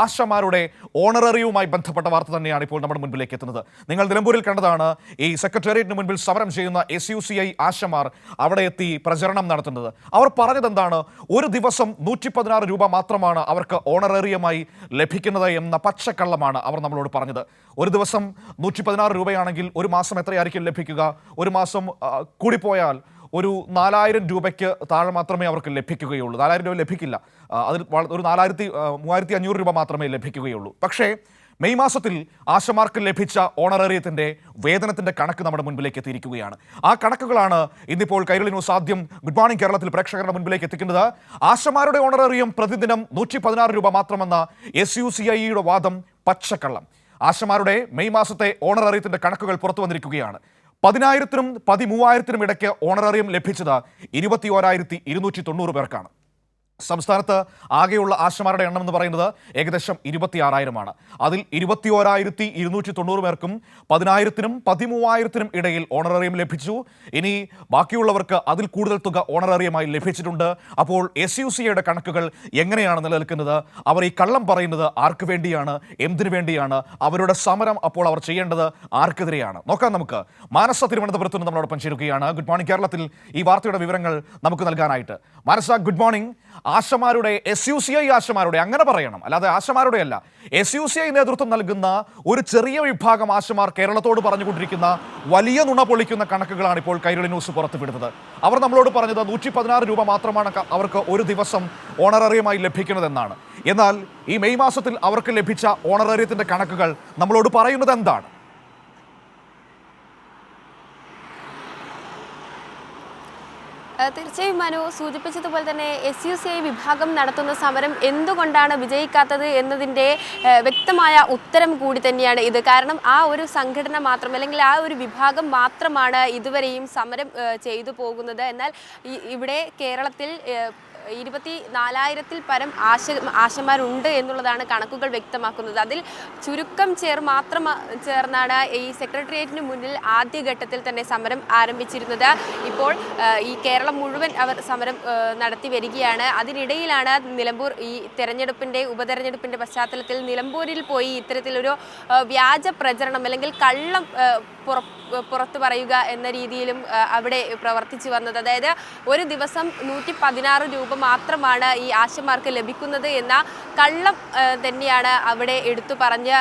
ആശമാരുടെ ഓണററിയുമായി ബന്ധപ്പെട്ട വാർത്ത തന്നെയാണ് ഇപ്പോൾ നമ്മുടെ മുൻപിലേക്ക് എത്തുന്നത്. നിങ്ങൾ നിലമ്പൂരിൽ കണ്ടതാണ് ഈ സെക്രട്ടേറിയറ്റിന് മുൻപിൽ സമരം ചെയ്യുന്ന SUCI ആശമാർ അവിടെ എത്തി പ്രചരണം നടത്തുന്നത്. അവർ പറഞ്ഞത് എന്താണ്? ഒരു ദിവസം 116 രൂപ മാത്രമാണ് അവർക്ക് ഓണറേറിയമായി ലഭിക്കുന്നത് എന്ന പച്ചക്കള്ളമാണ് അവർ നമ്മളോട് പറഞ്ഞത്. ഒരു ദിവസം 116 രൂപയാണെങ്കിൽ ഒരു മാസം എത്രയായിരിക്കും ലഭിക്കുക? ഒരു മാസം കൂടിപ്പോയാൽ ഒരു 4000 രൂപയ്ക്ക് താഴെ മാത്രമേ അവർക്ക് ലഭിക്കുകയുള്ളൂ. 4000 രൂപ ലഭിക്കില്ല, അതിൽ ഒരു 3500 രൂപ മാത്രമേ ലഭിക്കുകയുള്ളൂ. പക്ഷേ മെയ് മാസത്തിൽ ആശമാർക്ക് ലഭിച്ച ഓണറേറിയത്തിൻ്റെ വേതനത്തിൻ്റെ കണക്ക് നമ്മുടെ മുൻപിലേക്ക് എത്തിയിരിക്കുകയാണ്. ആ കണക്കുകളാണ് ഇന്നിപ്പോൾ കൈരളി ന്യൂസ് ആദ്യം ഗുഡ് മോർണിംഗ് കേരളത്തിൽ പ്രേക്ഷകരുടെ മുൻപിലേക്ക് എത്തിക്കുന്നത്. ആശമാരുടെ ഓണറേറിയം പ്രതിദിനം 116 രൂപ മാത്രമെന്ന SUCIയുടെ വാദം പച്ചക്കള്ളം. ആശമാരുടെ മെയ് മാസത്തെ ഓണറേറിയത്തിൻ്റെ കണക്കുകൾ പുറത്തു വന്നിരിക്കുകയാണ്. 10,000-നും 13,000-നും ഇടയ്ക്ക് ഓണറേറിയം ലഭിച്ചത് 21,290 പേർക്കാണ്. സംസ്ഥാനത്ത് ആകെയുള്ള ആശമാരുടെ എണ്ണം എന്ന് പറയുന്നത് ഏകദേശം 26,000-ആണ്. അതിൽ 21,290 പേർക്കും 10,000-നും 13,000-നും ഇടയിൽ ഓണറേറിയം ലഭിച്ചു. ഇനി ബാക്കിയുള്ളവർക്ക് അതിൽ കൂടുതൽ തുക ഓണറേറിയമായി ലഭിച്ചിട്ടുണ്ട്. അപ്പോൾ SUCIയുടെ കണക്കുകൾ എങ്ങനെയാണ് നിലനിൽക്കുന്നത്? അവർ ഈ കള്ളം പറയുന്നത് ആർക്ക് വേണ്ടിയാണ്, എന്തിനു വേണ്ടിയാണ്? അവരുടെ സമരം അപ്പോൾ അവർ ചെയ്യേണ്ടത് ആർക്കെതിരെയാണ്? നോക്കാം നമുക്ക്. മാനസ തിരുവനന്തപുരത്ത് നിന്ന് നമ്മളോടൊപ്പം ചേരുകയാണ്. ഗുഡ് മോർണിംഗ് കേരളത്തിൽ ഈ വാർത്തയുടെ വിവരങ്ങൾ നമുക്ക് നൽകാനായിട്ട്. മാനസ, ഗുഡ് മോർണിംഗ്. ആശമാരുടെ SUCI ആശമാരുടെ അങ്ങനെ പറയണം, അല്ലാതെ ആശമാരുടെ അല്ല. SUCI നേതൃത്വം നൽകുന്ന ഒരു ചെറിയ വിഭാഗം ആശമാർ കേരളത്തോട് പറഞ്ഞുകൊണ്ടിരിക്കുന്ന വലിയ നുണ പൊളിക്കുന്ന കണക്കുകളാണ് ഇപ്പോൾ കൈരളി ന്യൂസ് പുറത്തുവിടുന്നത്. അവർ നമ്മളോട് പറഞ്ഞത് 116 രൂപ മാത്രമാണ് അവർക്ക് ഒരു ദിവസം ഓണറേറിയമായി ലഭിക്കുന്നതെന്നാണ്. എന്നാൽ ഈ മെയ് മാസത്തിൽ അവർക്ക് ലഭിച്ച ഓണറേറിയത്തിന്റെ കണക്കുകൾ നമ്മളോട് പറയുന്നത് എന്താണ്? തീർച്ചയായും മനു സൂചിപ്പിച്ചതുപോലെ തന്നെ SUCI വിഭാഗം നടത്തുന്ന സമരം എന്തുകൊണ്ടാണ് വിജയിക്കാത്തത് എന്നതിൻ്റെ വ്യക്തമായ ഉത്തരം കൂടി തന്നെയാണ് ഇത്. കാരണം ആ ഒരു സംഘടന മാത്രം, അല്ലെങ്കിൽ ആ ഒരു വിഭാഗം മാത്രമാണ് ഇതുവരെയും സമരം ചെയ്തു പോകുന്നത്. എന്നാൽ ഇവിടെ കേരളത്തിൽ 24,000-ൽ പരം ആശമാരുണ്ട് എന്നുള്ളതാണ് കണക്കുകൾ വ്യക്തമാക്കുന്നത്. അതിൽ ചുരുക്കം ചേർന്നാണ് ഈ സെക്രട്ടേറിയറ്റിന് മുന്നിൽ ആദ്യഘട്ടത്തിൽ തന്നെ സമരം ആരംഭിച്ചിരുന്നത്. ഇപ്പോൾ ഈ കേരളം മുഴുവൻ അവർ സമരം നടത്തി വരികയാണ്. അതിനിടയിലാണ് നിലമ്പൂർ ഈ ഉപതെരഞ്ഞെടുപ്പിൻ്റെ പശ്ചാത്തലത്തിൽ നിലമ്പൂരിൽ പോയി ഇത്തരത്തിലൊരു വ്യാജ പ്രചരണം അല്ലെങ്കിൽ കള്ളം പുറത്തു പറയുക എന്ന രീതിയിലും അവിടെ പ്രവർത്തിച്ചു വന്നത്. അതായത് ഒരു ദിവസം 116 രൂപ മാത്രമാണ് ഈ ആശമാർക്ക് ലഭിക്കുന്നത് എന്ന കള്ളം തന്നെയാണ് അവിടെ എടുത്തു പറഞ്ഞ്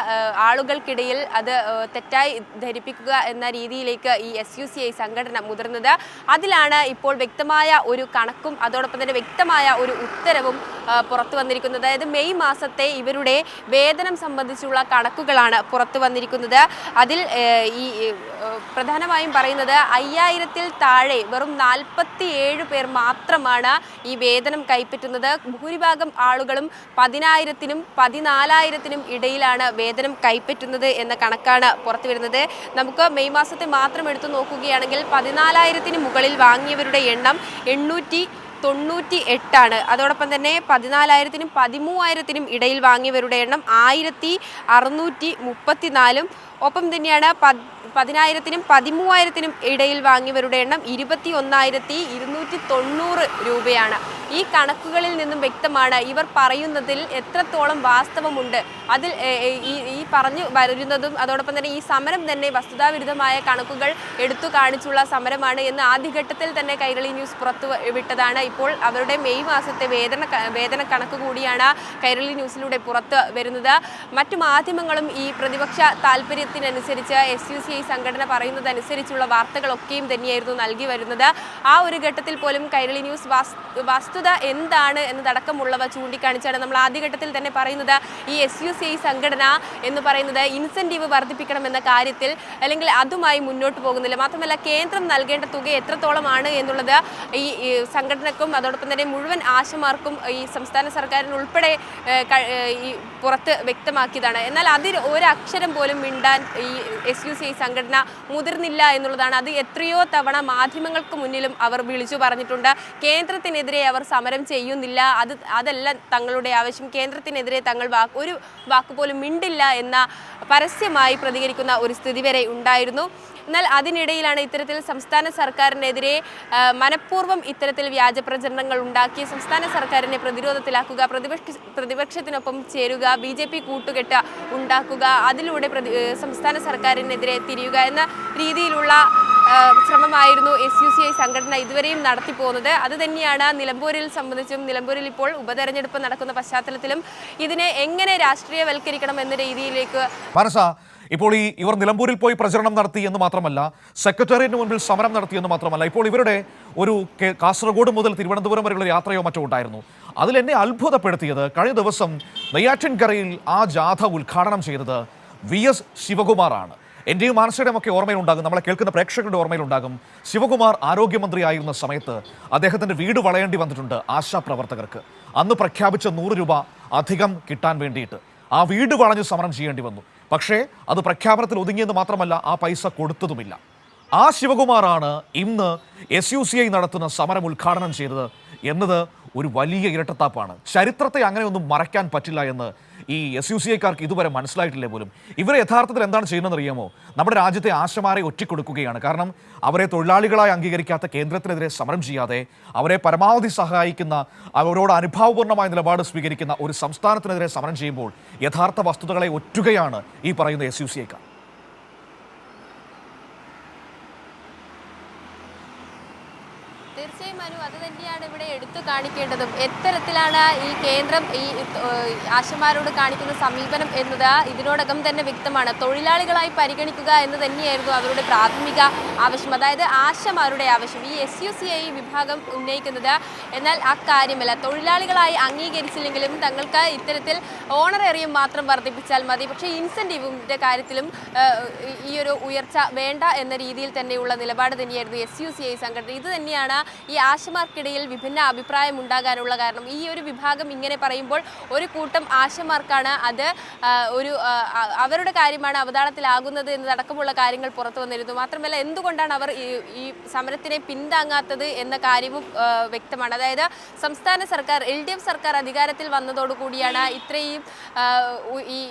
ആളുകൾക്കിടയിൽ അത് തെറ്റായി ധരിപ്പിക്കുക എന്ന രീതിയിലേക്ക് ഈ SUCI സംഘടന മുതിർന്നത്. അതിലാണ് ഇപ്പോൾ വ്യക്തമായ ഒരു കണക്കും അതോടൊപ്പം തന്നെ വ്യക്തമായ ഒരു ഉത്തരവും പുറത്തു വന്നിരിക്കുന്നത്. അതായത് മെയ് മാസത്തെ ഇവരുടെ വേതനം സംബന്ധിച്ചുള്ള കണക്കുകളാണ് പുറത്തു വന്നിരിക്കുന്നത്. അതിൽ ഈ പ്രധാനമായും പറയുന്നത് 5,000-ൽ താഴെ വെറും 47 പേർ മാത്രമാണ് ഈ വേതനം കൈപ്പറ്റുന്നത്. ഭൂരിഭാഗം ആളുകളും 10,000-നും 14,000-നും ഇടയിലാണ് വേതനം കൈപ്പറ്റുന്നത് എന്ന കണക്കാണ് പുറത്തു വരുന്നത്. നമുക്ക് മെയ് മാസത്തെ മാത്രം എടുത്തു നോക്കുകയാണെങ്കിൽ 14,000-ന് മുകളിൽ വാങ്ങിയവരുടെ എണ്ണം 898 അതോടൊപ്പം തന്നെ 14,000-നും 13,000-നും ഇടയിൽ വാങ്ങിയവരുടെ എണ്ണം 1,634. ഒപ്പം തന്നെയാണ് 10,000-നും 13,000-നും ഇടയിൽ വാങ്ങിയവരുടെ എണ്ണം 21,290 രൂപയാണ്. ഈ കണക്കുകളിൽ നിന്നും വ്യക്തമാണ് ഇവർ പറയുന്നതിൽ എത്രത്തോളം വാസ്തവമുണ്ട്. അതിൽ ഈ പറഞ്ഞു വരുന്നതും അതോടൊപ്പം തന്നെ ഈ സമരം തന്നെ വസ്തുതാവിരുദ്ധമായ കണക്കുകൾ എടുത്തു കാണിച്ചുള്ള സമരമാണ് എന്ന് ആദ്യഘട്ടത്തിൽ തന്നെ കൈരളി ന്യൂസ് പുറത്തു വിട്ടതാണ്. ഇപ്പോൾ അവരുടെ മെയ് മാസത്തെ വേതന കണക്ക് കൂടിയാണ് കൈരളി ന്യൂസിലൂടെ പുറത്ത് വരുന്നത്. മറ്റു മാധ്യമങ്ങളും ഈ പ്രതിപക്ഷ താല്പര്യത്തിനനുസരിച്ച് SUCI സംഘടന പറയുന്നതനുസരിച്ചുള്ള വാർത്തകളൊക്കെയും തന്നെയായിരുന്നു നൽകി വരുന്നത്. ആ ഒരു ഘട്ടത്തിൽ പോലും കൈരളി ന്യൂസ് വസ്തുത എന്താണ് എന്നതടക്കമുള്ളവ ചൂണ്ടിക്കാണിച്ചാണ് നമ്മൾ ആദ്യഘട്ടത്തിൽ തന്നെ പറയുന്നത്. ഈ SUCI സംഘടന എന്ന് പറയുന്നത് ഇൻസെൻറ്റീവ് വർദ്ധിപ്പിക്കണമെന്ന കാര്യത്തിൽ അല്ലെങ്കിൽ അതുമായി മുന്നോട്ട് പോകുന്നില്ല. മാത്രമല്ല കേന്ദ്രം നൽകേണ്ട തുക എത്രത്തോളമാണ് എന്നുള്ളത് ഈ സംഘടനക്കും അതോടൊപ്പം തന്നെ മുഴുവൻ ആശമാർക്കും ഈ സംസ്ഥാന സർക്കാരിന് ഉൾപ്പെടെ ഈ പുറത്ത് വ്യക്തമാക്കിയതാണ്. എന്നാൽ അതിൽ ഒരക്ഷരം പോലും മിണ്ടാൻ ഈ SUCI സംഘടന മുതിർന്നില്ല എന്നുള്ളതാണ്. അത് എത്രയോ തവണ മാധ്യമങ്ങൾക്ക് മുന്നിലും അവർ വിളിച്ചു പറഞ്ഞിട്ടുണ്ട്. കേന്ദ്രത്തിനെതിരെ അവർ സമരം ചെയ്യുന്നില്ല, അതല്ല തങ്ങളുടെ ആവശ്യം, കേന്ദ്രത്തിനെതിരെ തങ്ങൾ ഒരു വാക്കുപോലും മിണ്ടില്ല എന്ന പരസ്യമായി പ്രതികരിക്കുന്ന ഒരു സ്ഥിതി വരെ ഉണ്ടായിരുന്നു. എന്നാൽ അതിനിടയിലാണ് ഇത്തരത്തിൽ സംസ്ഥാന സർക്കാരിനെതിരെ മനഃപൂർവ്വം ഇത്തരത്തിൽ വ്യാജ പ്രചരണങ്ങൾ ഉണ്ടാക്കി സംസ്ഥാന സർക്കാരിനെ പ്രതിരോധത്തിലാക്കുക, പ്രതിപക്ഷത്തിനൊപ്പം ചേരുക, BJP കൂട്ടുകെട്ട് ഉണ്ടാക്കുക, അതിലൂടെ സംസ്ഥാന സർക്കാരിനെതിരെ തിരിയുക എന്ന രീതിയിലുള്ള ശ്രമമായിരുന്നു SUCI സംഘടന ഇതുവരെയും നടത്തിപ്പോകുന്നത്. അത് തന്നെയാണ് നിലമ്പൂരിൽ സംബന്ധിച്ചും. നിലമ്പൂരിൽ ഇപ്പോൾ ഉപതെരഞ്ഞെടുപ്പ് നടക്കുന്ന പശ്ചാത്തലത്തിലും ഇതിനെ എങ്ങനെ രാഷ്ട്രീയവൽക്കരിക്കണം എന്ന രീതിയിലേക്ക് ഇപ്പോൾ ഇവർ നിലമ്പൂരിൽ പോയി പ്രചരണം നടത്തി എന്ന് മാത്രമല്ല, സെക്രട്ടേറിയറ്റിന് മുൻപിൽ സമരം നടത്തി എന്ന് മാത്രമല്ല, ഇപ്പോൾ ഇവരുടെ ഒരു കാസർഗോഡ് മുതൽ തിരുവനന്തപുരം വരെയുള്ള യാത്രയോ മറ്റോ ഉണ്ടായിരുന്നു. അതിൽ എന്നെ അത്ഭുതപ്പെടുത്തിയത് കഴിഞ്ഞ ദിവസം നെയ്യാറ്റിൻകരയിൽ ആ ജാഥ ഉദ്ഘാടനം ചെയ്തത് VS ശിവകുമാറാണ്. എൻ്റെയും മാനസയുടെയും ഒക്കെ ഓർമ്മയിലുണ്ടാകും, നമ്മളെ കേൾക്കുന്ന പ്രേക്ഷകരുടെ ഓർമ്മയിലുണ്ടാകും. ശിവകുമാർ ആരോഗ്യമന്ത്രിയായിരുന്ന സമയത്ത് അദ്ദേഹത്തിൻ്റെ വീട് വളയേണ്ടി വന്നിട്ടുണ്ട് ആശാപ്രവർത്തകർക്ക്. അന്ന് പ്രഖ്യാപിച്ച 100 രൂപ അധികം കിട്ടാൻ വേണ്ടിയിട്ട് ആ വീട് വളഞ്ഞ് സമരം ചെയ്യേണ്ടി വന്നു. പക്ഷേ അത് പ്രഖ്യാപനത്തിൽ ഒതുങ്ങിയെന്ന് മാത്രമല്ല, ആ പൈസ കൊടുത്തതുമില്ല. ആ ശിവകുമാറാണ് ഇന്ന് SUCI നടത്തുന്ന സമരം ഉദ്ഘാടനം ചെയ്തത് എന്നത് ഒരു വലിയ ഇരട്ടത്താപ്പാണ്. ചരിത്രത്തെ അങ്ങനെയൊന്നും മറയ്ക്കാൻ പറ്റില്ല എന്ന് ഈ SUCIക്കാർക്ക് ഇതുവരെ മനസ്സിലായിട്ടില്ലേ പോലും. ഇവരെ യഥാർത്ഥത്തിൽ എന്താണ് ചെയ്യുന്നതെന്ന് അറിയാമോ? നമ്മുടെ രാജ്യത്തെ ആശമാരെ ഒറ്റിക്കൊടുക്കുകയാണ്. കാരണം അവരെ തൊഴിലാളികളായി അംഗീകരിക്കാത്ത കേന്ദ്രത്തിനെതിരെ സമരം ചെയ്യാതെ അവരെ പരമാവധി സഹായിക്കുന്ന, അവരോട് അനുഭാവപൂർണ്ണമായ നിലപാട് സ്വീകരിക്കുന്ന ഒരു സംസ്ഥാനത്തിനെതിരെ സമരം ചെയ്യുമ്പോൾ യഥാർത്ഥ വസ്തുതകളെ ഒറ്റുകയാണ് ഈ പറയുന്ന SUCIക്കാർ. തീർച്ചയായും മനു, അത് തന്നെയാണ് ഇവിടെ എടുത്തു കാണിക്കേണ്ടതും. എത്തരത്തിലാണ് ഈ കേന്ദ്രം ഈ ആശമാരോട് കാണിക്കുന്ന സമീപനം എന്നത് ഇതിനോടകം തന്നെ വ്യക്തമാണ്. തൊഴിലാളികളായി പരിഗണിക്കുക എന്ന് തന്നെയായിരുന്നു അവരുടെ പ്രാഥമിക ആവശ്യം, അതായത് ആശമാരുടെ ആവശ്യം. ഈ SUCI വിഭാഗം ഉന്നയിക്കുന്നത് എന്നാൽ ആ കാര്യമല്ല, തൊഴിലാളികളായി അംഗീകരിച്ചില്ലെങ്കിലും തങ്ങൾക്ക് ഇത്തരത്തിൽ ഓണറേറിയം മാത്രം വർദ്ധിപ്പിച്ചാൽ മതി, പക്ഷേ ഇൻസെൻറ്റീവിൻ്റെ കാര്യത്തിലും ഈ ഒരു ഉയർച്ച വേണ്ട എന്ന രീതിയിൽ തന്നെയുള്ള നിലപാട് തന്നെയായിരുന്നു SUCI സംഘടന. ഇത് തന്നെയാണ് ഈ ആശമാർക്കിടയിൽ വിഭിന്ന അഭിപ്രായം ഉണ്ടാകാനുള്ള കാരണം. ഈ ഒരു വിഭാഗം ഇങ്ങനെ പറയുമ്പോൾ ഒരു കൂട്ടം ആശമാർക്കാണ് അത് ഒരു അവരുടെ കാര്യമാണ് അവതാളത്തിലാകുന്നത് എന്നതടക്കമുള്ള കാര്യങ്ങൾ പുറത്തു വന്നിരുന്നു. മാത്രമല്ല, എന്തുകൊണ്ടാണ് അവർ ഈ സമരത്തിനെ പിന്താങ്ങാത്തത് എന്ന കാര്യവും വ്യക്തമാണ്. അതായത് സംസ്ഥാന സർക്കാർ LDF സർക്കാർ അധികാരത്തിൽ വന്നതോടുകൂടിയാണ് ഇത്രയും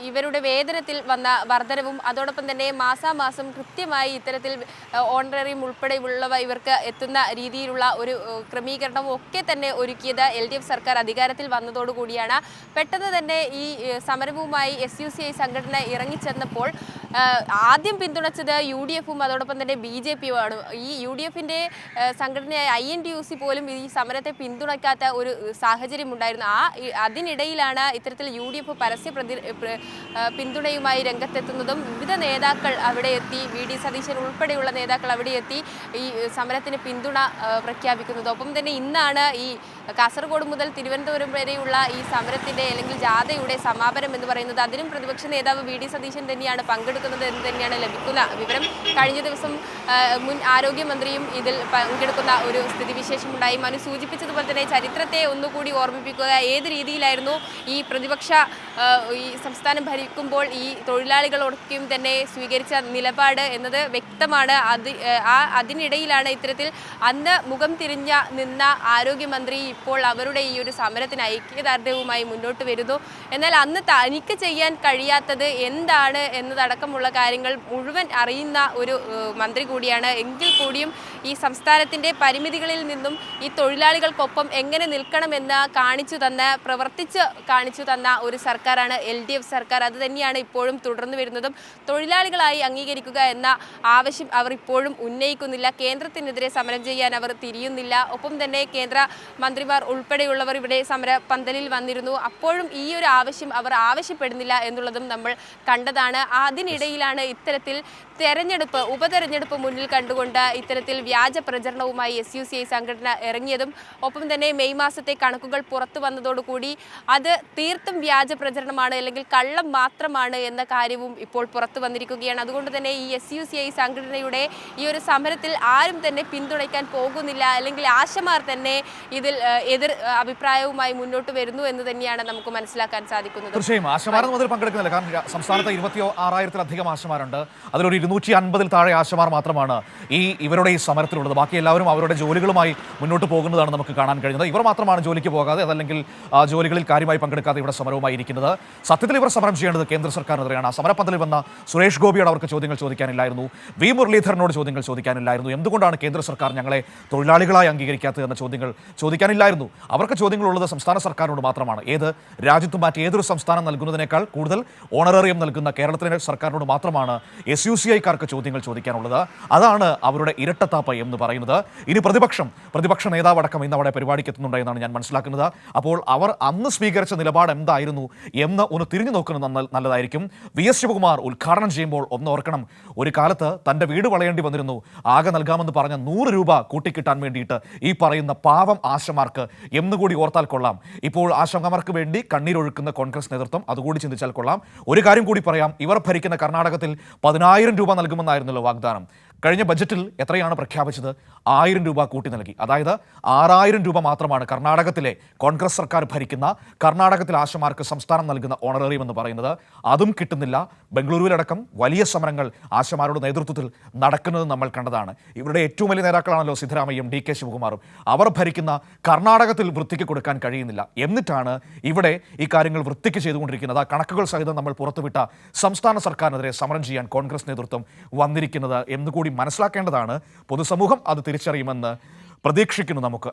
ഇവരുടെ വേതനത്തിൽ വന്ന വർധനവും അതോടൊപ്പം തന്നെ മാസാമാസം കൃത്യമായി ഇത്തരത്തിൽ ഓണറേറിയം ഉൾപ്പെടെയുള്ളവ ഇവർക്ക് എത്തുന്ന രീതിയിലുള്ള ഒരു ക്രമീകരണവും ഒക്കെ തന്നെ ഒരുക്കിയത് LDF സർക്കാർ അധികാരത്തിൽ വന്നതോടുകൂടിയാണ്. പെട്ടെന്ന് തന്നെ ഈ സമരവുമായി SUCI സംഘടന ഇറങ്ങിച്ചെന്നപ്പോൾ ആദ്യം പിന്തുണച്ചത് UDF-ഉം അതോടൊപ്പം തന്നെ BJP-യുമാണ്. ഈ UDF-ന്റെ സംഘടനയായ INTUC പോലും ഈ സമരത്തെ പിന്തുണയ്ക്കാത്ത ഒരു സാഹചര്യം ഉണ്ടായിരുന്നു. അതിനിടയിലാണ് ഇത്തരത്തിൽ UDF പരസ്യ പിന്തുണയുമായി രംഗത്തെത്തുന്നതും വിവിധ നേതാക്കൾ അവിടെ എത്തി, VD സതീശൻ ഉൾപ്പെടെയുള്ള നേതാക്കൾ അവിടെ എത്തി ഈ സമരത്തിന് പിന്തുണ പ്രഖ്യാപിക്കുന്നത്. ഒപ്പം തന്നെ ഇന്നാണ് ഈ കാസർഗോഡ് മുതൽ തിരുവനന്തപുരം വരെയുള്ള ഈ സമരത്തിൻ്റെ അല്ലെങ്കിൽ ജാഥയുടെ സമാപനം എന്ന് പറയുന്നത്. അതിനും പ്രതിപക്ഷ നേതാവ് VD സതീശൻ തന്നെയാണ് പങ്കെടുക്കുന്നത് എന്ന് തന്നെയാണ് ലഭിക്കുന്ന വിവരം. കഴിഞ്ഞ ദിവസം മുൻ ആരോഗ്യമന്ത്രിയും ഇതിൽ പങ്കെടുക്കുന്ന ഒരു സ്ഥിതിവിശേഷമുണ്ടായി. മനു സൂചിപ്പിച്ചതുപോലെ തന്നെ ചരിത്രത്തെ ഒന്നുകൂടി ഓർമ്മിപ്പിക്കുക. ഏത് രീതിയിലായിരുന്നു ഈ പ്രതിപക്ഷ ഈ സംസ്ഥാനം ഭരിക്കുമ്പോൾ ഈ തൊഴിലാളികളൊക്കെയും തന്നെ സ്വീകരിച്ച നിലപാട് എന്നത് വ്യക്തമാണ്. അതിനിടയിലാണ് ഇത്തരത്തിൽ അന്ന് മുഖം തിരിഞ്ഞ നിന്ന ആരോഗ്യമന്ത്രി ഇപ്പോൾ അവരുടെ ഈ ഒരു സമരത്തിന് ഐക്യദാർഢ്യവുമായി മുന്നോട്ട് വരുന്നു. എന്നാൽ അന്ന് തനിക്ക് ചെയ്യാൻ കഴിയാത്തത് എന്താണ് എന്നതടക്കമുള്ള കാര്യങ്ങൾ മുഴുവൻ അറിയുന്ന ഒരു മന്ത്രി കൂടിയാണ്. എങ്കിൽ കൂടിയും ഈ സംസ്ഥാനത്തിൻ്റെ പരിമിതികളിൽ നിന്നും ഈ തൊഴിലാളികൾക്കൊപ്പം എങ്ങനെ നിൽക്കണമെന്ന് പ്രവർത്തിച്ച് കാണിച്ചു തന്ന ഒരു സർക്കാരാണ് LDF സർക്കാർ. അത് തന്നെയാണ് ഇപ്പോഴും തുടർന്നു വരുന്നതും. തൊഴിലാളികളായി അംഗീകരിക്കുക എന്ന ആവശ്യം അവർ ഇപ്പോഴും ഉന്നയിക്കുന്നില്ല. കേന്ദ്രത്തിനെതിരെ സമരം ചെയ്യാൻ അവർ തിരിയുന്നില്ല. ഒപ്പം തന്നെ കേന്ദ്ര മന്ത്രിമാർ ഉൾപ്പെടെയുള്ളവർ ഇവിടെ സമര പന്തലിൽ വന്നിരുന്നു. അപ്പോഴും ഈ ഒരു ആവശ്യം അവർ ആവശ്യപ്പെടുന്നില്ല എന്നുള്ളതും നമ്മൾ കണ്ടതാണ്. അതിനിടയിലാണ് ഇത്തരത്തിൽ ഉപതെരഞ്ഞെടുപ്പ് മുന്നിൽ കണ്ടുകൊണ്ട് ഇത്തരത്തിൽ വ്യാജ പ്രചരണവുമായി SUCI സംഘടന ഇറങ്ങിയതും ഒപ്പം തന്നെ മെയ് മാസത്തെ കണക്കുകൾ പുറത്തു വന്നതോടുകൂടി അത് തീർത്തും വ്യാജ പ്രചരണമാണ് അല്ലെങ്കിൽ കള്ളം മാത്രമാണ് എന്ന കാര്യവും ഇപ്പോൾ പുറത്തു വന്നിരിക്കുകയാണ്. അതുകൊണ്ട് തന്നെ ഈ SUCI സംഘടനയുടെ ഈ ഒരു സമരത്തിൽ ആരും തന്നെ പിന്തുണയ്ക്കാൻ പോകുന്നില്ല, അല്ലെങ്കിൽ ആശമാർ തന്നെ ഇതിൽ എതിർ അഭിപ്രായവുമായി മുന്നോട്ട് വരുന്നു എന്ന് തന്നെയാണ് നമുക്ക് മനസ്സിലാക്കാൻ സാധിക്കുന്നത്. തീർച്ചയായും ആശമാർ മുതൽ പങ്കെടുക്കുന്നില്ല. കാരണം സംസ്ഥാനത്ത് 26,000-ലധികം ആശമാരുണ്ട്. അതിലൊരു 250-ൽ താഴെ ആശമാർ മാത്രമാണ് ഇവരുടെ ഈ സമരം സമരത്തിലുള്ളത്. ബാക്കി എല്ലാവരും അവരുടെ ജോലികളുമായി മുന്നോട്ട് പോകുന്നതാണ് നമുക്ക് കാണാൻ കഴിയുന്നത്. ഇവർ മാത്രമാണ് ജോലിക്ക് പോകാതെ അതല്ലെങ്കിൽ ജോലികളിൽ കാര്യമായി പങ്കെടുക്കാതെ ഇവിടെ സമരവുമായി ഇരിക്കുന്നത്. സത്യത്തിൽ ഇവർ സമരം ചെയ്യേണ്ടത് കേന്ദ്ര സർക്കാരിനെതിരെയാണ്. ആ സമരപ്പന്തലിൽ വന്ന സുരേഷ് ഗോപിയോട് അവർക്ക് ചോദ്യങ്ങൾ ചോദിക്കാനില്ലായിരുന്നു, വി മുരളീധരനോട് ചോദ്യങ്ങൾ ചോദിക്കാനില്ലായിരുന്നു, എന്തുകൊണ്ടാണ് കേന്ദ്ര സർക്കാർ ഞങ്ങളെ തൊഴിലാളികളായി അംഗീകരിക്കാത്തത് എന്ന ചോദ്യങ്ങൾ ചോദിക്കാനില്ലായിരുന്നു. അവർക്ക് ചോദ്യങ്ങളുള്ളത് സംസ്ഥാന സർക്കാരിനോട് മാത്രമാണ്. ഏത് രാജ്യത്തും മറ്റേതൊരു സംസ്ഥാനം നൽകുന്നതിനേക്കാൾ കൂടുതൽ ഓണറേറിയം നൽകുന്ന കേരളത്തിലെ സർക്കാരിനോട് മാത്രമാണ് SUCI-ക്കാർക്ക് ചോദ്യങ്ങൾ ചോദിക്കാനുള്ളത്. അതാണ് അവരുടെ ഇരട്ടത്താപ്പ് എന്ന് പറയുന്നത്. ഇനി പ്രതിപക്ഷ നേതാവ് അടക്കം ഇന്ന് അവിടെ പരിപാടിക്ക് എത്തുന്നുണ്ട് എന്നാണ് ഞാൻ മനസ്സിലാക്കുന്നത്. അപ്പോൾ അവർ അന്ന് സ്വീകരിച്ച നിലപാട് എന്തായിരുന്നു എന്ന് ഒന്ന് തിരിഞ്ഞു നോക്കുന്നത് നല്ലതായിരിക്കും. VS ശിവകുമാർ ഉദ്ഘാടനം ചെയ്യുമ്പോൾ ഒന്ന് ഓർക്കണം, ഒരു കാലത്ത് തൻ്റെ വീട് വളയേണ്ടി വന്നിരുന്നു. ആകെ നൽകാമെന്ന് പറഞ്ഞ 100 രൂപ കൂട്ടിക്കിട്ടാൻ വേണ്ടിയിട്ട് ഈ പറയുന്ന പാവം ആശമാർക്ക് എന്നുകൂടി ഓർത്താൽ കൊള്ളാം. ഇപ്പോൾ ആശമാർക്ക് വേണ്ടി കണ്ണീരൊഴുക്കുന്ന കോൺഗ്രസ് നേതൃത്വം അതുകൂടി ചിന്തിച്ചാൽ കൊള്ളാം. ഒരു കാര്യം കൂടി പറയാം, ഇവർ ഭരിക്കുന്ന കർണാടകത്തിൽ 10,000 രൂപ നൽകുമെന്നായിരുന്നല്ലോ വാഗ്ദാനം. കഴിഞ്ഞ ബജറ്റിൽ എത്രയാണ് പ്രഖ്യാപിച്ചത്? 1000 രൂപ കൂട്ടി നൽകി. അതായത് 6000 രൂപ മാത്രമാണ് കർണാടകത്തിലെ കോൺഗ്രസ് സർക്കാർ ഭരിക്കുന്ന കർണാടകത്തിലെ ആശമാർക്ക് സംസ്ഥാനം നൽകുന്ന ഓണറേറിയം എന്ന് പറയുന്നത്. അതും കിട്ടുന്നില്ല. ബംഗളൂരുവിലടക്കം വലിയ സമരങ്ങൾ ആശമാരുടെ നേതൃത്വത്തിൽ നടക്കുന്നത് നമ്മൾ കണ്ടതാണ്. ഇവരുടെ ഏറ്റവും വലിയ നേതാക്കളാണല്ലോ സിദ്ധരാമയ്യയും DK ശിവകുമാറും. അവർ ഭരിക്കുന്ന കർണാടകത്തിൽ വൃത്തിക്ക് കൊടുക്കാൻ കഴിയുന്നില്ല. എന്നിട്ടാണ് ഇവിടെ ഈ കാര്യങ്ങൾ വൃത്തിക്ക് ചെയ്തുകൊണ്ടിരിക്കുന്നത്. ആ കണക്കുകൾ സഹിതം നമ്മൾ പുറത്തുവിട്ട സംസ്ഥാന സർക്കാരിനെതിരെ സമരം ചെയ്യാൻ കോൺഗ്രസ് നേതൃത്വം വന്നിരിക്കുന്നത് എന്നുകൂടി മനസ്സിലാക്കേണ്ടതാണ്. പൊതുസമൂഹം അത് തിരിച്ചറിയുമെന്ന് പ്രതീക്ഷിക്കുന്നു നമുക്ക്.